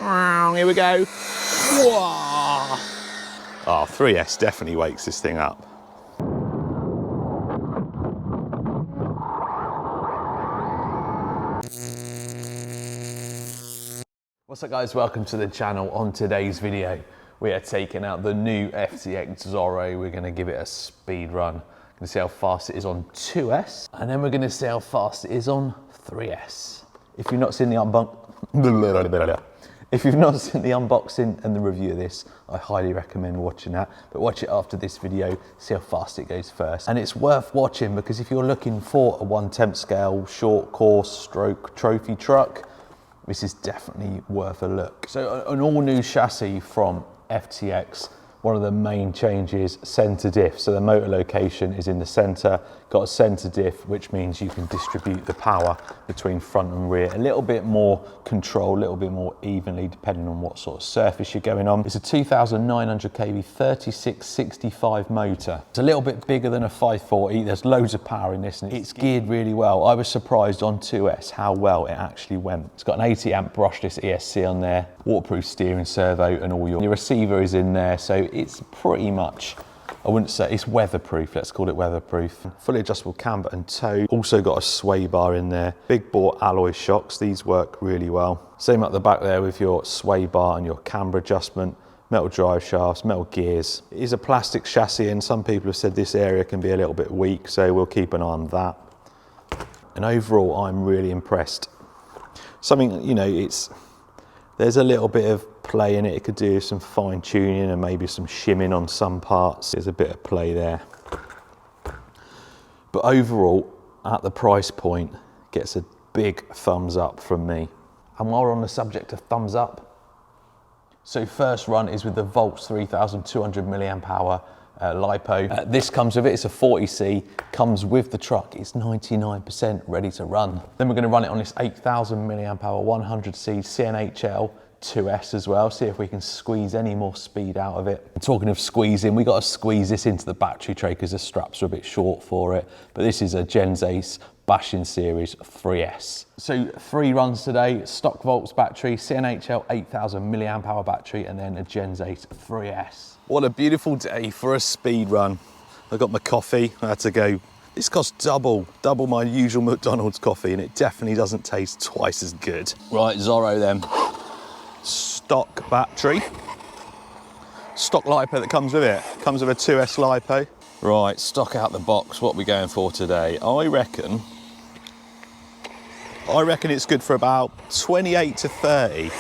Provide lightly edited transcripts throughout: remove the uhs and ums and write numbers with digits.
Here we go. Whoa. Oh, 3S definitely wakes this thing up. What's up guys, welcome to the channel. On today's video, we are taking out the new FTX Zorro. We're gonna give it a speed run. Gonna see how fast it is on 2S, and then we're gonna see how fast it is on 3S. If you've not seen the unboxing and the review of this, I highly recommend watching that, but watch it after this video, see how fast it goes first. And it's worth watching because if you're looking for a 1/10 scale, short course, stroke trophy truck, this is definitely worth a look. So an all new chassis from FTX. One of the main changes, center diff. So the motor location is in the center, got a center diff, which means you can distribute the power between front and rear. A little bit more control, a little bit more evenly, depending on what sort of surface you're going on. It's a 2,900 kV 3665 motor. It's a little bit bigger than a 540. There's loads of power in this and it's geared really well. I was surprised on 2S how well it actually went. It's got an 80 amp brushless ESC on there, waterproof steering servo, and all your receiver is in there. So it's pretty much, I wouldn't say it's weatherproof, let's call it weatherproof. Fully adjustable camber and toe. Also got a sway bar in there. Big bore alloy shocks, these work really well. Same up the back there with your sway bar and your camber adjustment. Metal drive shafts, metal gears. It is a plastic chassis and some people have said this area can be a little bit weak, so we'll keep an eye on that. And overall, I'm really impressed. Something, you know, there's a little bit of play in it. It could do some fine tuning and maybe some shimming on some parts. There's a bit of play there. But overall, at the price point, gets a big thumbs up from me. And while we're on the subject of thumbs up, so first run is with the Volts 3200 milliamp hour LiPo. This comes with it, it's a 40C, comes with the truck, it's 99% ready to run. Then we're gonna run it on this 8000 milliamp hour 100C CNHL 2S as well, see if we can squeeze any more speed out of it. Talking of squeezing, we got to squeeze this into the battery tray because the straps are a bit short for it, but this is a Gens Ace Bashing Series 3S. So 3 runs today, stock Volts battery, CNHL 8000 milliamp hour battery, and then a Gens Ace 3S. What a beautiful day for a speed run. I got my coffee, I had to go. This costs double my usual McDonald's coffee, and it definitely doesn't taste twice as good. Right, Zorro then. Stock battery. Stock LiPo that comes with it. Comes with a 2S LiPo. Right, stock out the box. What are we going for today? I reckon it's good for about 28 to 30.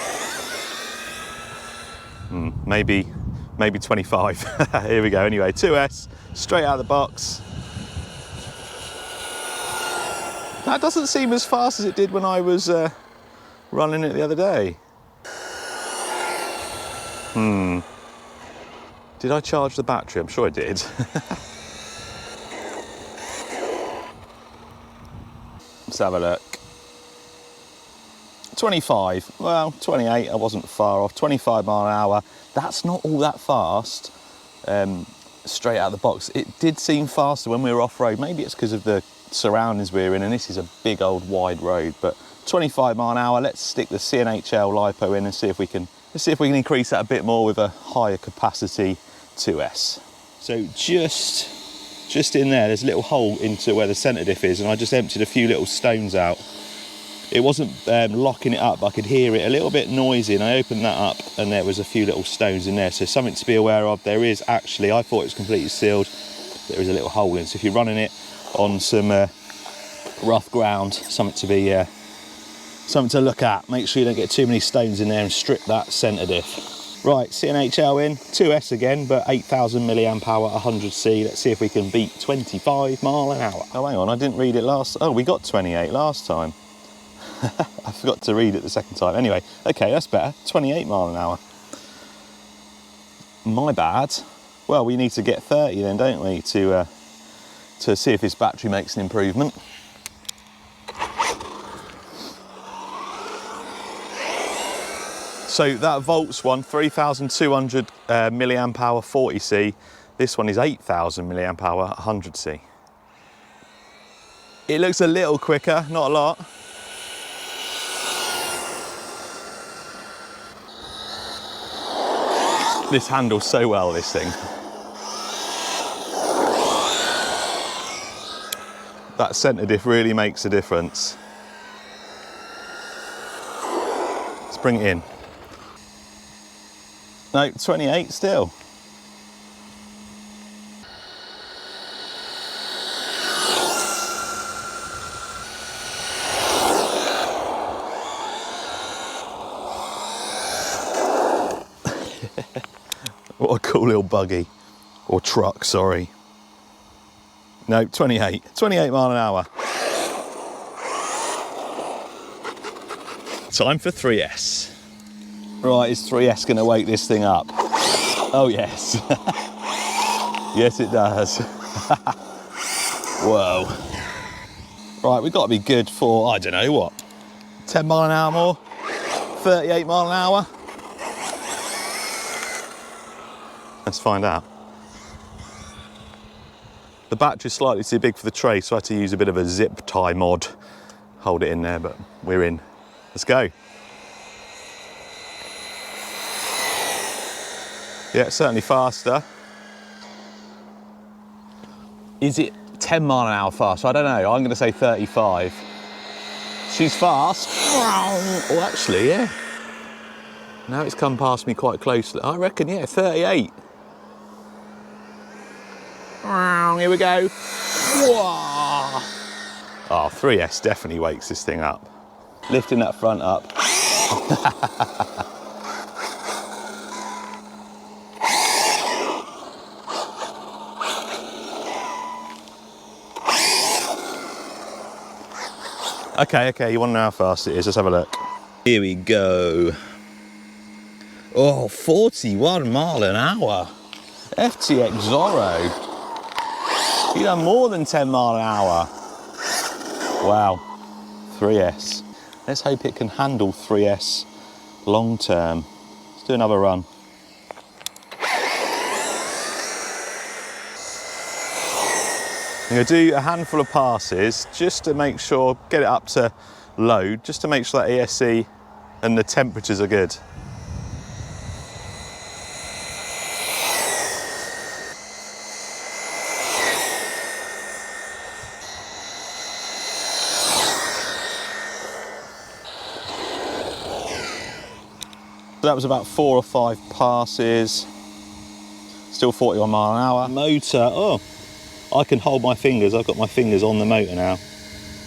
Maybe 25. Here we go. Anyway, 2S, straight out of the box. That doesn't seem as fast as it did when I was running it the other day. Did I charge the battery? I'm sure I did. Let's have a look. 25, well, 28, I wasn't far off. 25 mile an hour, that's not all that fast. Straight out of the box. It did seem faster when we were off-road. Maybe it's because of the surroundings we're in, and this is a big old wide road, but 25 mile an hour. Let's stick the CNHL LiPo in and see if we can increase that a bit more with a higher capacity 2S. So just in there's a little hole into where the center diff is, and I just emptied a few little stones out. It wasn't locking it up, I could hear it a little bit noisy, and I opened that up and there was a few little stones in there, so something to be aware of. There is actually, I thought it was completely sealed, there is a little hole in, so if you're running it on some rough ground, something to look at. Make sure you don't get too many stones in there and strip that center diff. Right, CNHL in, 2S again, but 8000 milliamp hour 100C. Let's see if we can beat 25 mile an hour. Oh, hang on, I didn't read it last. Oh, we got 28 last time. I forgot to read it the second time. Anyway, okay, that's better. 28 mile an hour. My bad. Well, we need to get 30 then, don't we, to see if this battery makes an improvement. So that Volts one, 3200 milliamp hour 40C. This one is 8000 milliamp hour 100C. It looks a little quicker, not a lot. This handles so well, this thing. That centre diff really makes a difference. Let's bring it in. No, 28 still. What a cool little buggy, or truck, sorry. No, 28 mile an hour. Time for 3S. Right, is 3S gonna wake this thing up? Oh yes. Yes it does. Whoa. Right, we've got to be good for, I don't know what, 10 mile an hour more? 38 mile an hour? Let's find out. The battery's slightly too big for the tray, so I had to use a bit of a zip tie mod. Hold it in there, but we're in. Let's go. Yeah, certainly faster. Is it 10 mile an hour faster? I don't know, I'm gonna say 35. She's fast. Oh, actually, yeah. Now it's come past me quite closely. I reckon, yeah, 38. Here we go. Whoa. Oh, 3S definitely wakes this thing up. Lifting that front up. Okay, you want to know how fast it is? Let's have a look. Here we go. Oh, 41 mile an hour. FTX Zorro. You done more than 10 mile an hour. Wow, 3S. Let's hope it can handle 3S long term. Let's do another run. I'm gonna do a handful of passes just to make sure, get it up to load, just to make sure that ESC and the temperatures are good. So that was about 4 or 5 passes. Still 41 mile an hour. Motor, oh, I can hold my fingers. I've got my fingers on the motor now.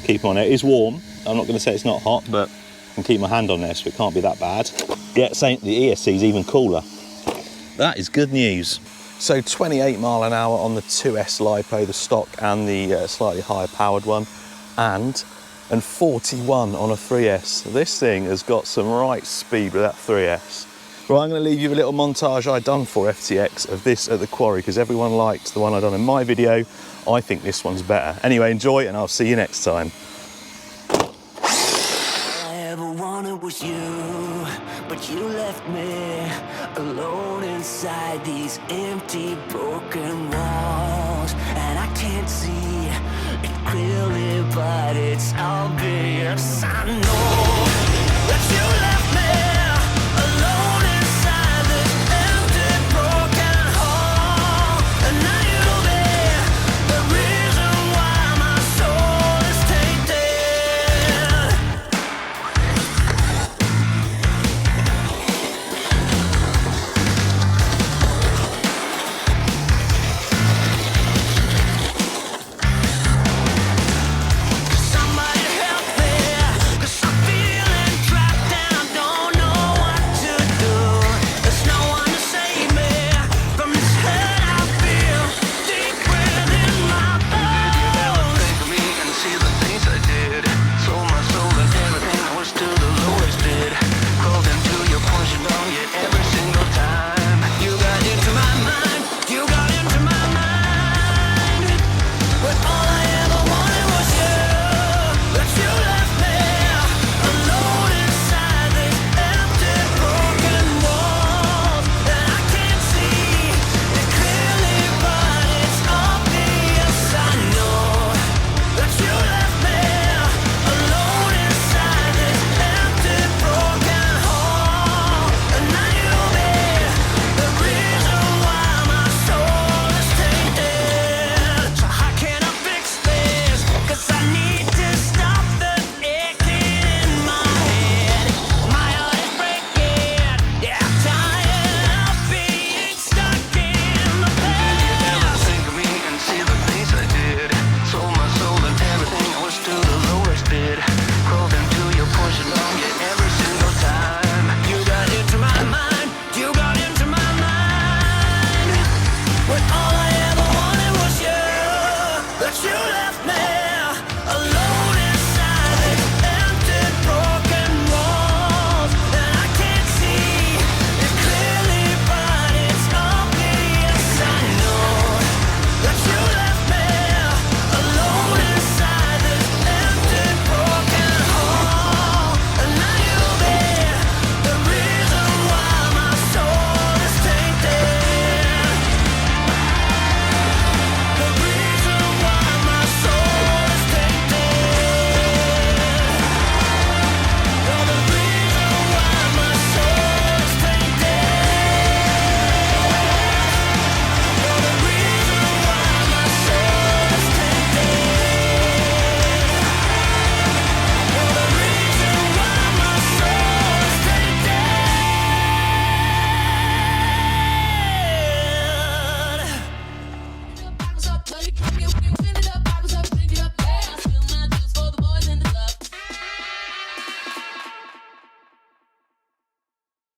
Keep on it. It's warm. I'm not going to say it's not hot, but I can keep my hand on there, so it can't be that bad. Yeah, same, the ESC is even cooler. That is good news. So 28 mile an hour on the 2S LiPo, the stock and the slightly higher powered one, and 41 on a 3S. This thing has got some right speed with that 3S. Right, I'm going to leave you a little montage I done for FTX of this at the quarry, because everyone liked the one I done in my video. I think this one's better. Anyway, enjoy, and I'll see you next time. All I ever wanted was you, but you left me alone inside these empty, broken walls, and I can't see it clearly, but it's obvious. I know that you